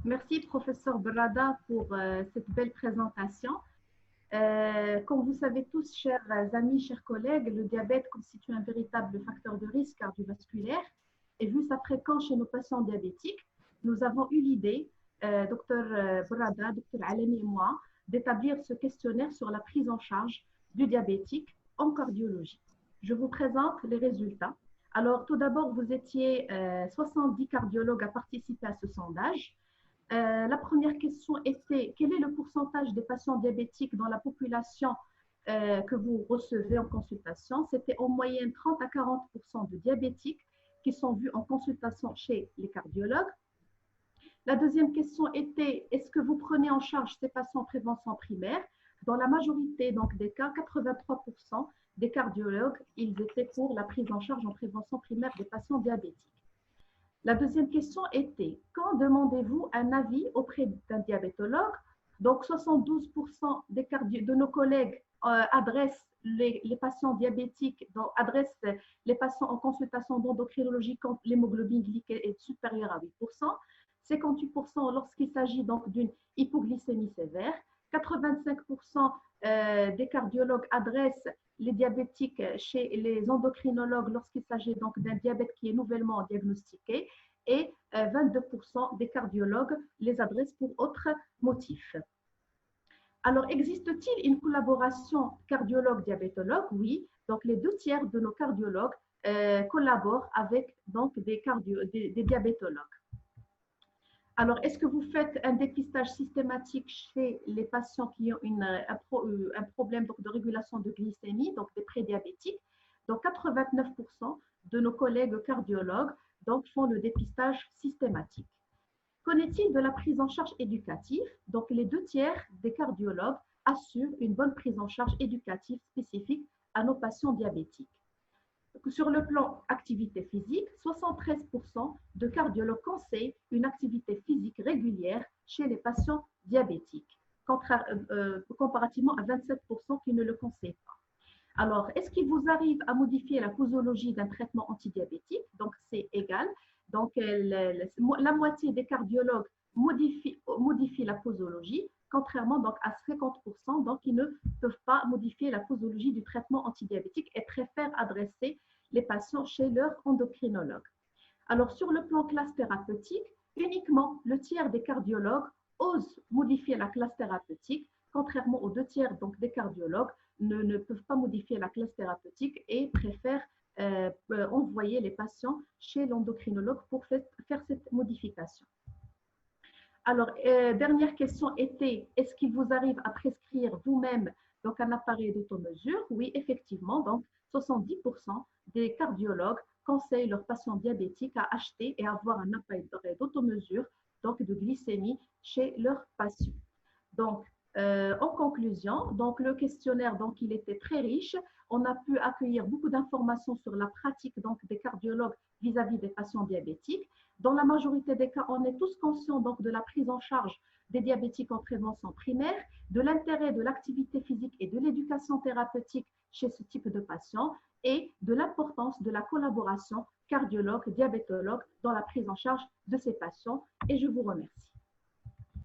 Merci, professeur Brada, pour cette belle présentation. Comme vous savez tous, chers amis, chers collègues, le diabète constitue un véritable facteur de risque cardiovasculaire. Et vu sa fréquence chez nos patients diabétiques, nous avons eu l'idée, Dr Brada, Dr Alemi et moi, d'établir ce questionnaire sur la prise en charge du diabétique en cardiologie. Je vous présente les résultats. Alors, tout d'abord, vous étiez 70 cardiologues à participer à ce sondage. La première question était, quel est le pourcentage des patients diabétiques dans la population que vous recevez en consultation? C'était en moyenne 30 à 40% de diabétiques qui sont vus en consultation chez les cardiologues. La deuxième question était, est-ce que vous prenez en charge ces patients en prévention primaire? Dans la majorité donc, des cas, 83% des cardiologues, ils étaient pour la prise en charge en prévention primaire des patients diabétiques. La deuxième question était, quand demandez-vous un avis auprès d'un diabétologue? Donc, 72% de nos collègues adressent les patients diabétiques, adressent les patients en consultation d'endocrinologie quand l'hémoglobine glycée est supérieure à 8%, 58% lorsqu'il s'agit donc d'une hypoglycémie sévère, 85% des cardiologues adressent les diabétiques chez les endocrinologues lorsqu'il s'agit donc d'un diabète qui est nouvellement diagnostiqué et 22% des cardiologues les adressent pour autres motifs. Alors, existe-t-il une collaboration cardiologue-diabétologue? Oui, donc les 2 tiers de nos cardiologues collaborent avec donc, des diabétologues. Alors, est-ce que vous faites un dépistage systématique chez les patients qui ont un problème donc, de régulation de glycémie, donc des prédiabétiques? Donc, 89% de nos collègues cardiologues donc, font le dépistage systématique. Qu'en est-il de la prise en charge éducative? Donc, les 2 tiers des cardiologues assurent une bonne prise en charge éducative spécifique à nos patients diabétiques. Sur le plan activité physique, 73% de cardiologues conseillent une activité physique régulière chez les patients diabétiques, comparativement à 27% qui ne le conseillent pas. Alors, est-ce qu'il vous arrive à modifier la posologie d'un traitement antidiabétique? Donc, c'est égal. Donc, la moitié des cardiologues modifient la posologie, contrairement donc, à 50% donc, qui ne peuvent pas modifier la posologie du traitement antidiabétique et préfèrent adresser les patients chez leur endocrinologue. Alors, sur le plan classe thérapeutique, uniquement le tiers des cardiologues osent modifier la classe thérapeutique, contrairement aux 2 tiers donc, des cardiologues ne peuvent pas modifier la classe thérapeutique et préfèrent envoyer les patients chez l'endocrinologue pour faire cette modification. Alors, dernière question était, est-ce qu'il vous arrive à prescrire vous-même donc un appareil d'automesure? Oui, effectivement, donc 70% des cardiologues conseillent leurs patients diabétiques à acheter et avoir un appareil d'automesure donc de glycémie chez leurs patients. Donc, en conclusion, donc le questionnaire donc il était très riche. On a pu accueillir beaucoup d'informations sur la pratique donc des cardiologues vis-à-vis des patients diabétiques. Dans la majorité des cas, on est tous conscients donc de la prise en charge des diabétiques en prévention primaire, de l'intérêt de l'activité physique et de l'éducation thérapeutique chez ce type de patients et de l'importance de la collaboration cardiologue-diabétologue dans la prise en charge de ces patients. Et je vous remercie.